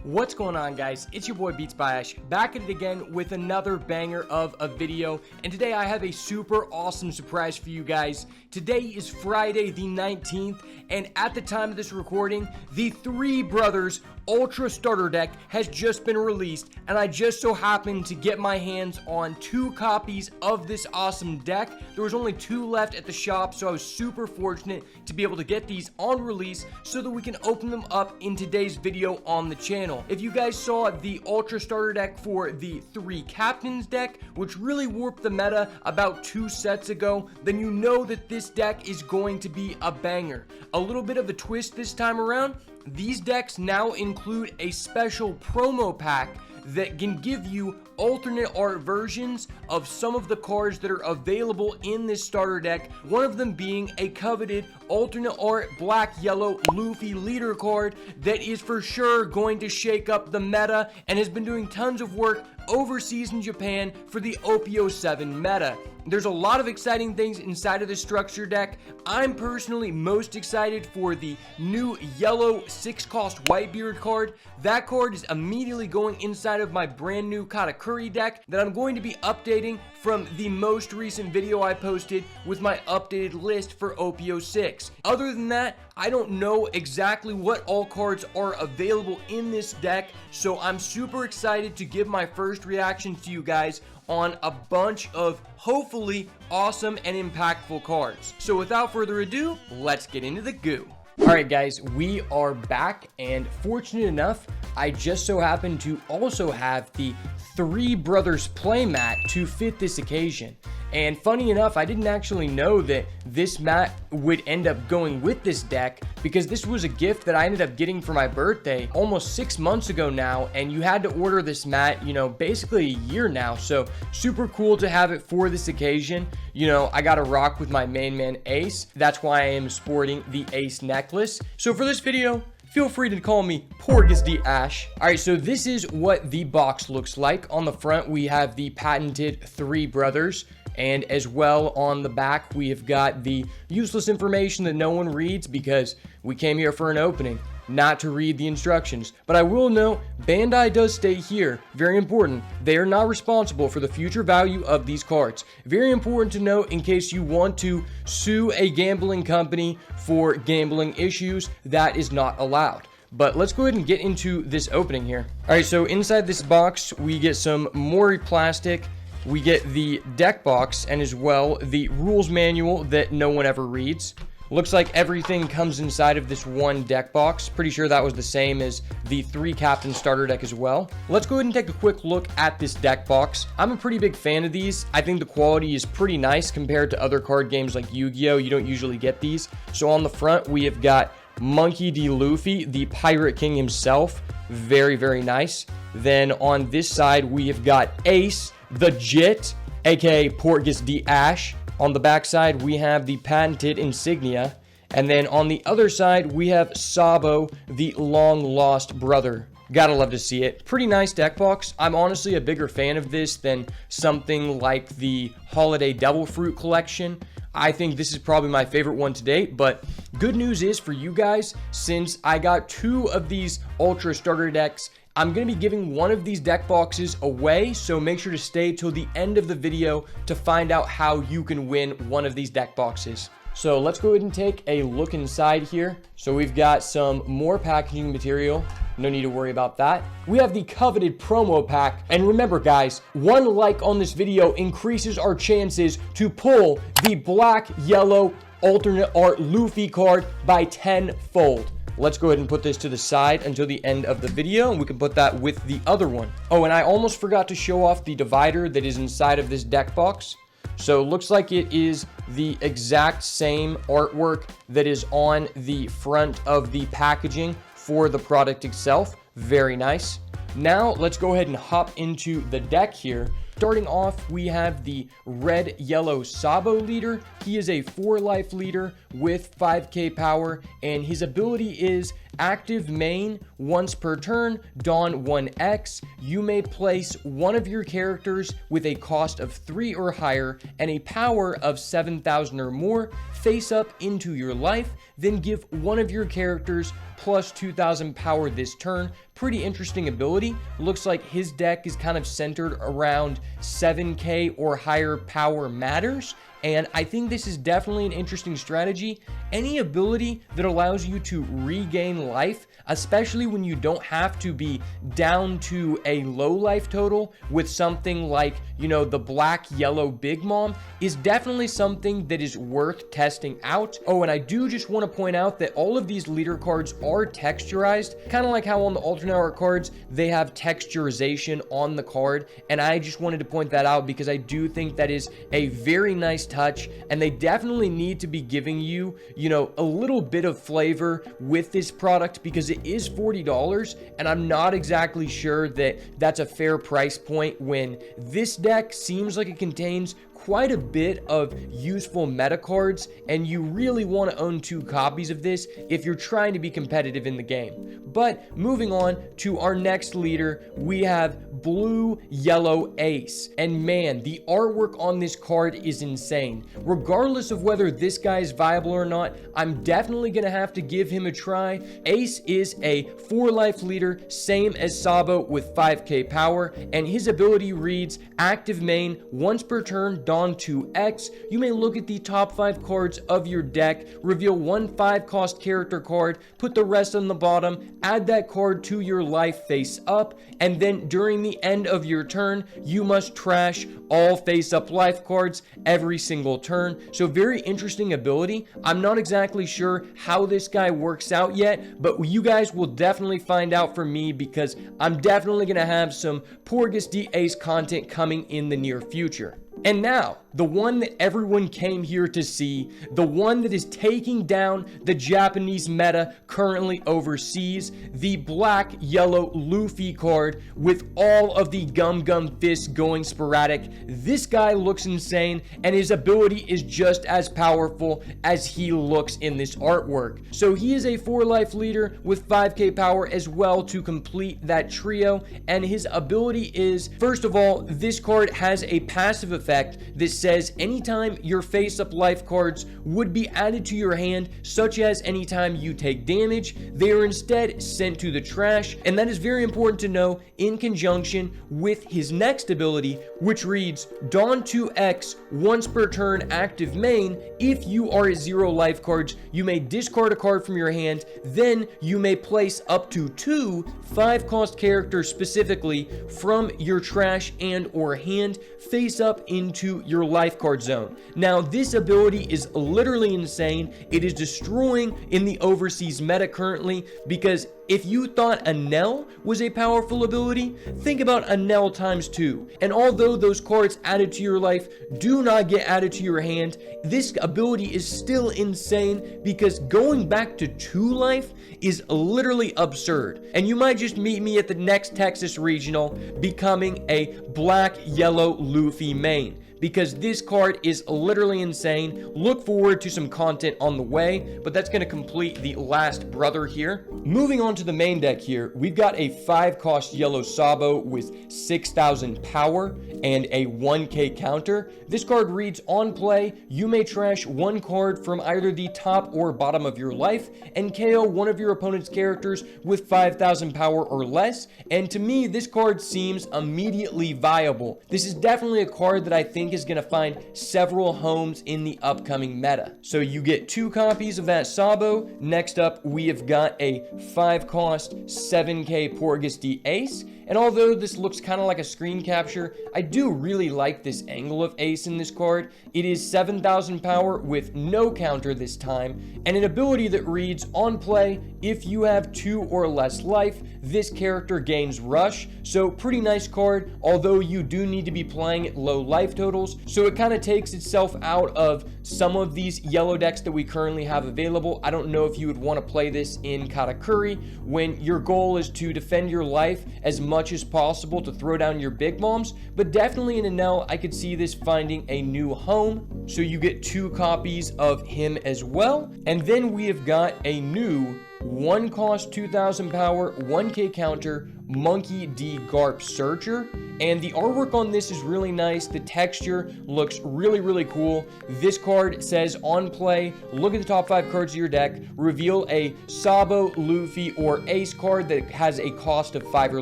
What's going on, guys? It's your boy beatsbyash back at it again with another banger of a video, and today I have a super awesome surprise for you guys. Today is Friday the 19th, and at the time of this recording, the Three Brothers Ultra Starter Deck has just been released, and I just so happened to get my hands on 2 copies of this awesome deck. There was only 2 left at the shop, so I was super fortunate to be able to get these on release so that we can open them up in today's video on the channel. If you guys saw the Ultra Starter Deck for the 3 Captains deck, which really warped the meta about 2 sets ago, then you know that this deck is going to be a banger. A little bit of a twist this time around. These decks now include a special promo pack that can give you alternate art versions of some of the cards that are available in this starter deck, one of them being a coveted alternate art black-yellow Luffy leader card that is for sure going to shake up the meta and has been doing tons of work overseas in Japan for the OPO7 meta. There's a lot of exciting things inside of this structure deck. I'm personally most excited for the new yellow 6-cost Whitebeard card. That card is immediately going inside of my brand new Katakuri deck that I'm going to be updating from the most recent video I posted with my updated list for OPO6. Other than that, I don't know exactly what all cards are available in this deck, so I'm super excited to give my first reactions to you guys on a bunch of hopefully awesome and impactful cards. So without further ado, let's get into the goo. Alright guys, we are back, and fortunate enough, I just so happen to also have the Three Brothers playmat to fit this occasion. And funny enough, I didn't actually know that this mat would end up going with this deck, because this was a gift that I ended up getting for my birthday almost 6 months ago now, and you had to order this mat, basically a year now. So super cool to have it for this occasion. I got to rock with my main man Ace. That's why I am sporting the Ace necklace. So for this video, feel free to call me beatsbyash. Alright, so this is what the box looks like. On the front, we have the patented Three Brothers. And as well on the back, we have got the useless information that no one reads because we came here for an opening, not to read the instructions. But I will note, Bandai does state here, very important, they are not responsible for the future value of these cards. Very important to note in case you want to sue a gambling company for gambling issues, that is not allowed. But let's go ahead and get into this opening here. Alright, so inside this box, we get some more plastic. We get the deck box and as well the rules manual that no one ever reads. Looks like everything comes inside of this one deck box. Pretty sure that was the same as the 3 Captain starter deck as well. Let's go ahead and take a quick look at this deck box. I'm a pretty big fan of these. I think the quality is pretty nice compared to other card games like Yu-Gi-Oh! You don't usually get these. So on the front, we have got Monkey D. Luffy, the Pirate King himself. Very, very nice. Then on this side, we have got Ace, the Jit, aka Portgas D. Ash. On the back side, we have the patented insignia. And then on the other side, we have Sabo, the long lost brother. Gotta love to see it. Pretty nice deck box. I'm honestly a bigger fan of this than something like the Holiday Devil Fruit collection. I think this is probably my favorite one to date, but good news is for you guys, since I got 2 of these Ultra Starter decks, I'm going to be giving one of these deck boxes away, so make sure to stay till the end of the video to find out how you can win one of these deck boxes. So let's go ahead and take a look inside here. So we've got some more packaging material. No need to worry about that. We have the coveted promo pack. And remember guys, 1 like on this video increases our chances to pull the black-yellow alternate art Luffy card by 10-fold. Let's go ahead and put this to the side until the end of the video, and we can put that with the other one. Oh, and I almost forgot to show off the divider that is inside of this deck box. So it looks like it is the exact same artwork that is on the front of the packaging for the product itself. Very nice. Now let's go ahead and hop into the deck here. Starting off, we have the red-yellow Sabo leader. He is a 4-life leader with 5k power, and his ability is active main, once per turn, don 1x. You may place one of your characters with a cost of 3 or higher and a power of 7,000 or more face up into your life, then give one of your characters plus 2,000 power this turn. Pretty interesting ability. Looks like his deck is kind of centered around 7k or higher power matters, and I think this is definitely an interesting strategy. Any ability that allows you to regain life, especially when you don't have to be down to a low life total with something like, you know, the black yellow big mom, is definitely something that is worth testing out. Oh, and I do just want to point out that all of these leader cards are texturized, kind of like how on the alternate art cards they have texturization on the card, and I just wanted to point that out because I do think that is a very nice touch, and they definitely need to be giving you, you know, a little bit of flavor with this product because it is $40, and I'm not exactly sure that that's a fair price point when this deck seems like it contains quite a bit of useful meta cards, and you really want to own 2 copies of this if you're trying to be competitive in the game. But moving on to our next leader, we have blue yellow ace, and man, the artwork on this card is insane. Regardless of whether this guy is viable or not, I'm definitely gonna have to give him a try. Ace is a 4-life leader, same as Sabo with 5k power, and his ability reads active main, once per turn, don 2x. You may look at the top 5 cards of your deck, reveal one 5-cost character card, put the rest on the bottom, add that card to your life face up, and then during the end of your turn, you must trash all face up life cards every single turn. So very interesting ability. I'm not exactly sure how this guy works out yet, but you guys will definitely find out for me because I'm definitely gonna have some Porgus D Ace content coming in the near future. And now, the one that everyone came here to see, the one that is taking down the Japanese meta currently overseas, the black yellow Luffy card with all of the gum fists going sporadic. This guy looks insane, and his ability is just as powerful as he looks in this artwork. So he is a 4-life leader with 5k power as well to complete that trio, and his ability is, first of all, this card has a passive effect that says anytime your face-up life cards would be added to your hand, such as anytime you take damage, they are instead sent to the trash, and that is very important to know in conjunction with his next ability, which reads don 2x, once per turn, active main. If you are at 0 life cards, you may discard a card from your hand, then you may place up to 2 5-cost characters specifically from your trash and or hand face up into your life card zone. Now, this ability is literally insane. It is destroying in the overseas meta currently, because if you thought Anel was a powerful ability, think about Anel times 2. And although those cards added to your life do not get added to your hand, this ability is still insane because going back to 2 life is literally absurd. And you might just meet me at the next Texas Regional becoming a black yellow Luffy main, because this card is literally insane. Look forward to some content on the way, but that's going to complete the last brother here. Moving on to the main deck here, we've got a 5-cost yellow Sabo with 6,000 power and a 1k counter. This card reads, on play, you may trash 1 card from either the top or bottom of your life and KO one of your opponent's characters with 5,000 power or less. And to me, this card seems immediately viable. This is definitely a card that I think is going to find several homes in the upcoming meta. So you get 2 copies of that Sabo. Next up, we have got a 5-cost 7k Porgus D Ace. And although this looks kind of like a screen capture, I do really like this angle of Ace in this card. It is 7,000 power with no counter this time, and an ability that reads, on play, if you have 2 or less life, this character gains rush. So pretty nice card, although you do need to be playing at low life totals. So it kind of takes itself out of some of these yellow decks that we currently have available. I don't know if you would want to play this in Katakuri when your goal is to defend your life as much as possible to throw down your big bombs, but definitely in Anel, I could see this finding a new home. So you get 2 copies of him as well. And then we have got a new 1 cost 2000 power, 1k counter, Monkey D Garp Searcher. And the artwork on this is really nice. The texture looks really cool. This card says on play, look at the top 5 cards of your deck, reveal a Sabo, Luffy, or Ace card that has a cost of 5 or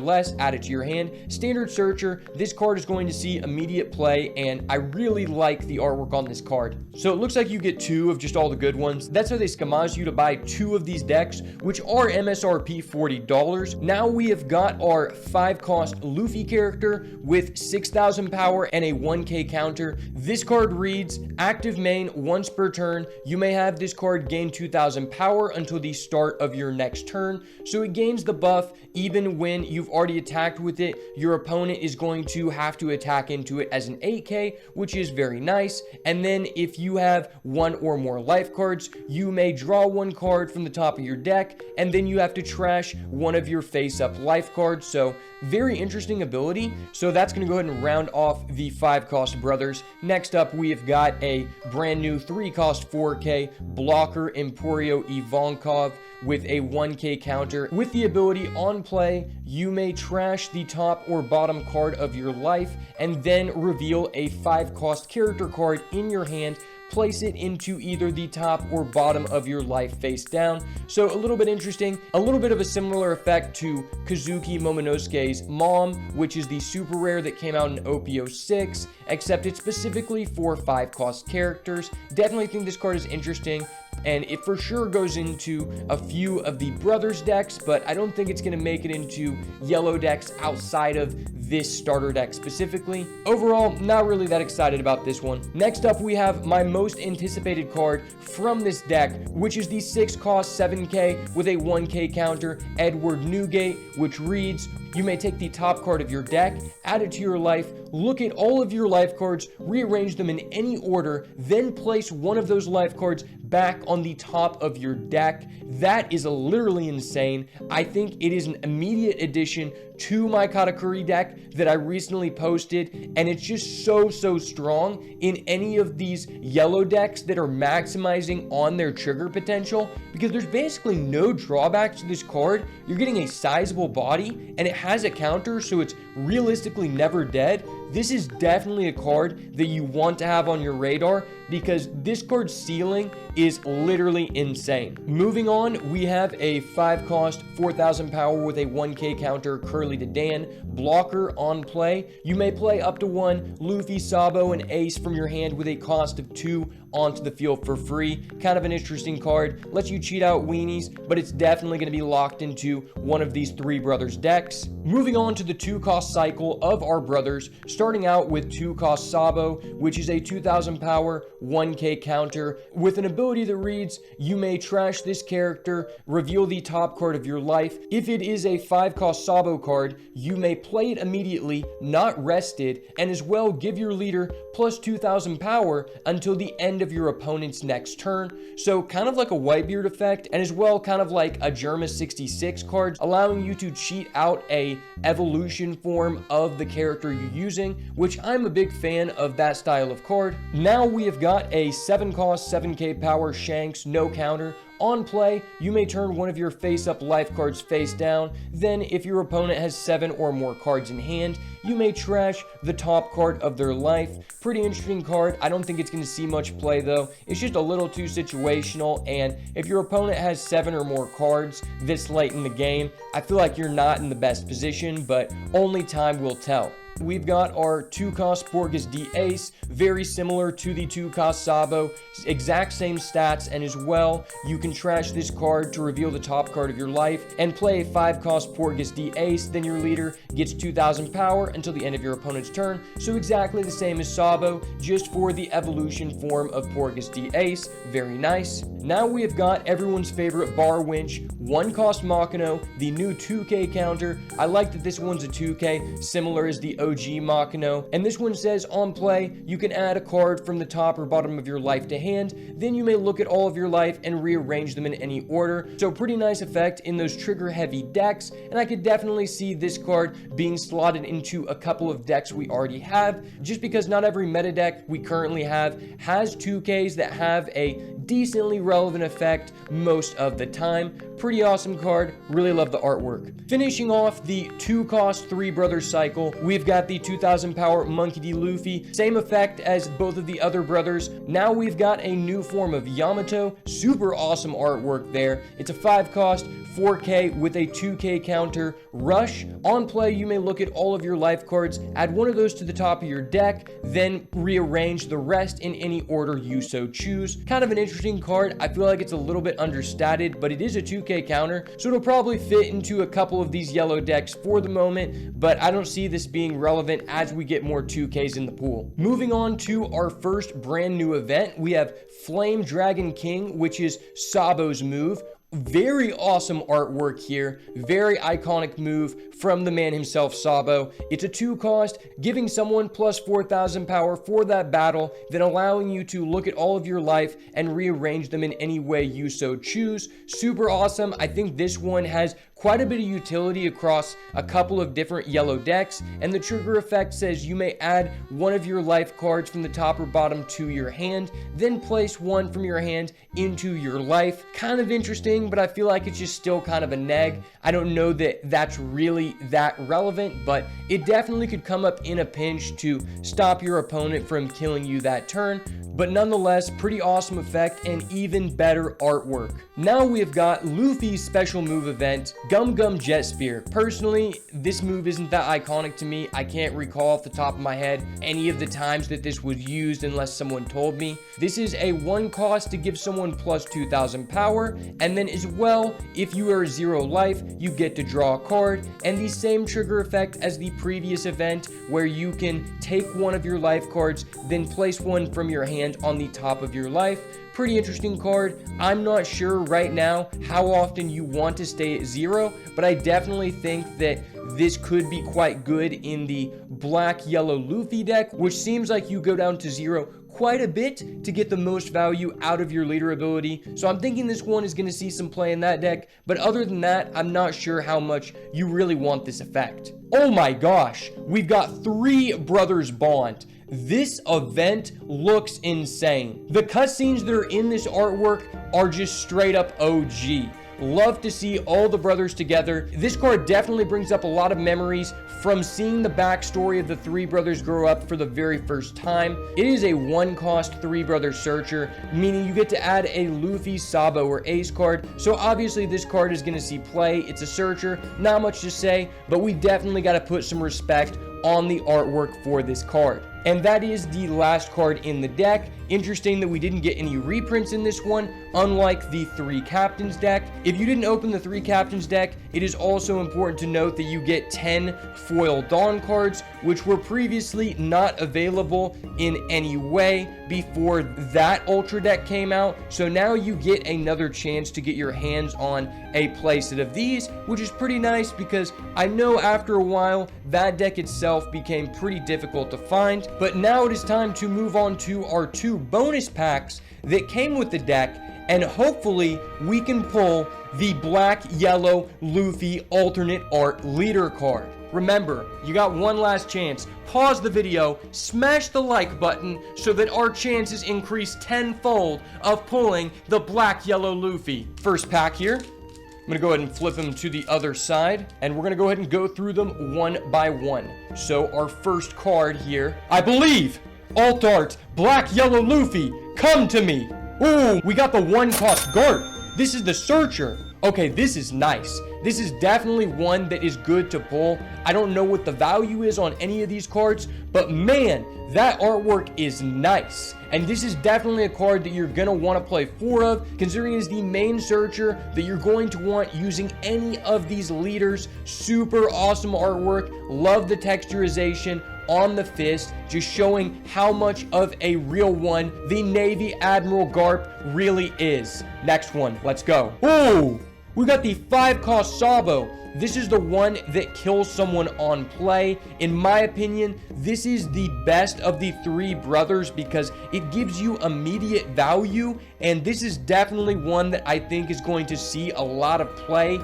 less, add it to your hand. Standard Searcher, this card is going to see immediate play, and I really like the artwork on this card. So it looks like you get 2 of just all the good ones. That's how they scamage you to buy 2 of these decks, which are MSRP $40. Now we have got our 5 cost Luffy character with 6000 power and a 1k counter. This card reads, active main once per turn. You may have this card gain 2000 power until the start of your next turn. So it gains the buff even when you've already attacked with it. Your opponent is going to have to attack into it as an 8k, which is very nice. And then if you have 1 or more life cards, you may draw 1 card from the top of your deck, and then you have to trash 1 of your face-up life cards. So very interesting ability. So that's going to go ahead and round off the 5 cost brothers. Next up, we have got a brand new 3 cost 4k blocker Emporio Ivankov with a 1k counter. With the ability on play, you may trash the top or bottom card of your life and then reveal a 5 cost character card in your hand. Place it into either the top or bottom of your life face down. So a little bit interesting, a little bit of a similar effect to Kazuki Momonosuke's Mom, which is the super rare that came out in OP06, except it's specifically for 5 cost characters. Definitely think this card is interesting, and it for sure goes into a few of the brothers decks, but I don't think it's going to make it into yellow decks outside of this starter deck specifically. Overall, not really that excited about this one. Next up, we have my most anticipated card from this deck, which is the 6 cost 7k with a 1k counter, Edward Newgate, which reads, you may take the top card of your deck, add it to your life, look at all of your life cards, rearrange them in any order, then place 1 of those life cards back on the top of your deck. That is literally insane. I think it is an immediate addition to my Katakuri deck that I recently posted, and it's just so strong in any of these yellow decks that are maximizing on their trigger potential, because there's basically no drawbacks to this card. You're getting a sizable body, and it has a counter, so it's realistically never dead. This is definitely a card that you want to have on your radar, because this card's ceiling is literally insane. Moving on, we have a 5 cost 4000 power with a 1k counter Curly to Dan blocker on play. You may play up to 1 Luffy, Sabo, and Ace from your hand with a cost of 2 onto the field for free. Kind of an interesting card. Lets you cheat out weenies, but it's definitely going to be locked into one of these 3 brothers decks. Moving on to the 2 cost cycle of our brothers, starting out with 2 cost Sabo, which is a 2000 power 1k counter with an ability that reads, you may trash this character, reveal the top card of your life. If it is a 5 cost Sabo card, you may play it immediately, not rested, and as well give your leader plus 2000 power until the end of your opponent's next turn. So kind of like a Whitebeard effect, and as well kind of like a Germa 66 card, allowing you to cheat out a evolution form of the character you're using, which I'm a big fan of that style of card. Now we have got a 7 cost 7k power Shanks no counter. On play, you may turn one of your face-up life cards face down. Then, if your opponent has 7 or more cards in hand, you may trash the top card of their life. Pretty interesting card. I don't think it's going to see much play, though. It's just a little too situational, and if your opponent has 7 or more cards this late in the game, I feel like you're not in the best position, but only time will tell. We've got our 2 cost Porgus D Ace, very similar to the 2 cost Sabo, exact same stats, and as well, you can trash this card to reveal the top card of your life and play a 5 cost Porgus D Ace, then your leader gets 2000 power until the end of your opponent's turn, so exactly the same as Sabo, just for the evolution form of Porgus D Ace. Very nice. Now we have got everyone's favorite bar winch, 1 cost Makino, the new 2k counter. I like that this one's a 2k, similar as the OG Makino. And this one says, on play, you can add a card from the top or bottom of your life to hand. Then you may look at all of your life and rearrange them in any order. So pretty nice effect in those trigger heavy decks. And I could definitely see this card being slotted into a couple of decks we already have, just because not every meta deck we currently have has 2Ks that have a decently relevant effect most of the time. Pretty awesome card. Really love the artwork. Finishing off the 2-cost 3 brothers cycle, we've got the 2000 power Monkey D. Luffy. Same effect as both of the other brothers. Now we've got a new form of Yamato. Super awesome artwork there. It's a 5-cost 4K with a 2K counter. Rush. On play, you may look at all of your life cards, add one of those to the top of your deck, then rearrange the rest in any order you so choose. Kind of an interesting card. I feel like it's a little bit understated, but it is a 2K counter, so it'll probably fit into a couple of these yellow decks for the moment, but I don't see this being relevant as we get more 2Ks in the pool. Moving on to our first brand new event, we have Flame Dragon King, which is Sabo's move. Very awesome artwork here. Very iconic move from the man himself, Sabo. It's a 2-cost, giving someone plus 4,000 power for that battle, then allowing you to look at all of your life and rearrange them in any way you so choose. Super awesome. I think this one has quite a bit of utility across a couple of different yellow decks, and the trigger effect says you may add one of your life cards from the top or bottom to your hand, then place one from your hand into your life. Kind of interesting, but I feel like it's just still kind of a neg. I don't know that that's really that relevant, but it definitely could come up in a pinch to stop your opponent from killing you that turn. But nonetheless, pretty awesome effect and even better artwork. Now we've got Luffy's special move event, Gum Gum Jet Spear. Personally, this move isn't that iconic to me. I can't recall off the top of my head any of the times that this was used unless someone told me. This is a 1-cost to give someone plus 2,000 power, and then as well, if you are 0 life, you get to draw a card, and the same trigger effect as the previous event where you can take one of your life cards, then place one from your hand on the top of your life. Pretty interesting card. I'm not sure right now how often you want to stay at 0, but I definitely think that this could be quite good in the black yellow Luffy deck, which seems like you go down to 0 quite a bit to get the most value out of your leader ability. So I'm thinking this one is going to see some play in that deck, but other than that, I'm not sure how much you really want this effect. Oh my gosh, we've got 3 brothers bond. This event looks insane. The cutscenes that are in this artwork are just straight up OG. Love to see all the brothers together. This card definitely brings up a lot of memories from seeing the backstory of the 3 brothers grow up for the very first time. It is a 1-cost 3-brother searcher, meaning you get to add a Luffy, Sabo, or Ace card. So obviously this card is going to see play. It's a searcher, not much to say, but we definitely got to put some respect on the artwork for this card. And that is the last card in the deck. Interesting that we didn't get any reprints in this one, unlike the 3 captains deck. If you didn't open the 3 captains deck, it is also important to note that you get 10 foil Dawn cards, which were previously not available in any way before that Ultra deck came out. So now you get another chance to get your hands on a playset of these, which is pretty nice because I know after a while that deck itself became pretty difficult to find. But now it is time to move on to our 2 bonus packs that came with the deck, and hopefully we can pull the black yellow Luffy alternate art leader card. Remember, you got one last chance. Pause the video, smash the like button so that our chances increase tenfold of pulling the black yellow Luffy. First pack here. I'm going to go ahead and flip them to the other side, and we're going to go ahead and go through them one by one. So our first card here, I believe, Alt Art, Black Yellow Luffy, come to me. Ooh, we got the 1-cost Gart. This is the Searcher. Okay, this is nice. This is definitely one that is good to pull. I don't know what the value is on any of these cards, but man, that artwork is nice. And this is definitely a card that you're going to want to play 4 of, considering it is the main searcher that you're going to want using any of these leaders. Super awesome artwork. Love the texturization on the fist, just showing how much of a real one the Navy Admiral Garp really is. Next one, let's go. Ooh! we got the 5-cost Sabo. This is the one that kills someone on play. In my opinion, this is the best of the three brothers because it gives you immediate value, and this is definitely one that I think is going to see a lot of play.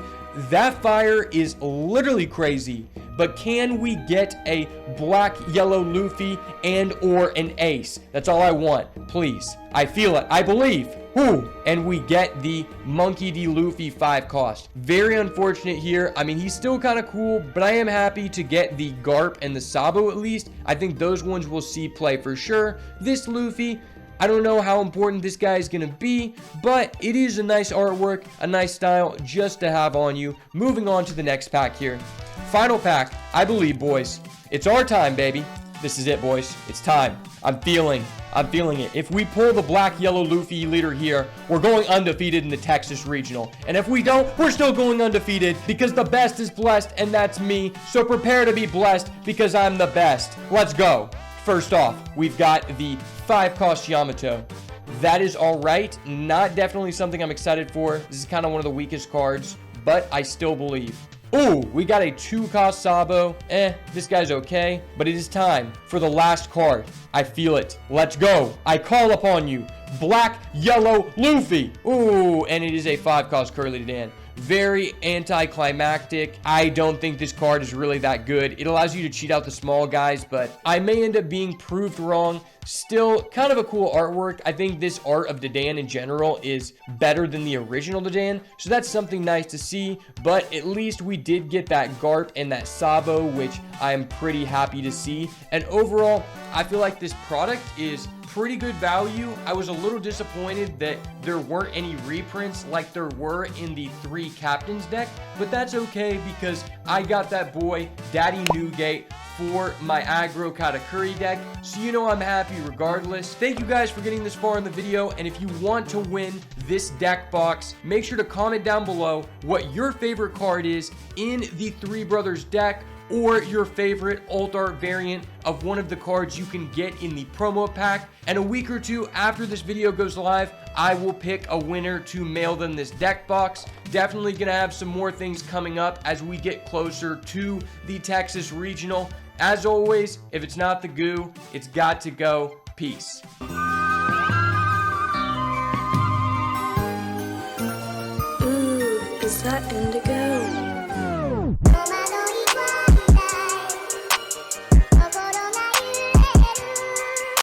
That fire is literally crazy, but can we get a black yellow Luffy and or an ace? That's all I want, please. I feel it, I believe. Whew. And we get the Monkey D. Luffy 5-cost. Very unfortunate here. I mean, he's still kind of cool, but I am happy to get the Garp and the Sabo at least. I think those ones will see play for sure. This Luffy, I don't know how important this guy is going to be, but it is a nice artwork, a nice style just to have on you. Moving on to the next pack here. Final pack, I believe, boys. It's our time, baby. This is it, boys. It's time. I'm feeling it. If we pull the black yellow Luffy leader here, we're going undefeated in the Texas Regional. And if we don't, we're still going undefeated because the best is blessed, and that's me. So prepare to be blessed because I'm the best. Let's go. First off, we've got the 5-cost Yamato. That is all right. Not definitely something I'm excited for. This is kind of one of the weakest cards, but I still believe. Ooh, we got a 2-cost Sabo. This guy's okay, but it is time for the last card. I feel it. Let's go. I call upon you. Black, yellow, Luffy. Ooh, and it is a 5-cost Curly Dan. Very anticlimactic. I don't think this card is really that good. It allows you to cheat out the small guys, but I may end up being proved wrong. Still, kind of a cool artwork. I think this art of Dadan in general is better than the original Dadan, so that's something nice to see, but at least we did get that Garp and that Sabo, which I am pretty happy to see. And overall, I feel like this product is pretty good value. I was a little disappointed that there weren't any reprints like there were in the 3 captains deck, but that's okay because I got that boy Daddy Newgate for my aggro Katakuri deck, so you know I'm happy regardless. Thank you guys for getting this far in the video, and if you want to win this deck box, make sure to comment down below what your favorite card is in the Three Brothers deck, or your favorite alt art variant of one of the cards you can get in the promo pack. And a week or two after this video goes live, I will pick a winner to mail them this deck box. Definitely gonna have some more things coming up as we get closer to the Texas Regional. As always, if it's not the goo, it's got to go. Peace. Ooh, is that indigo?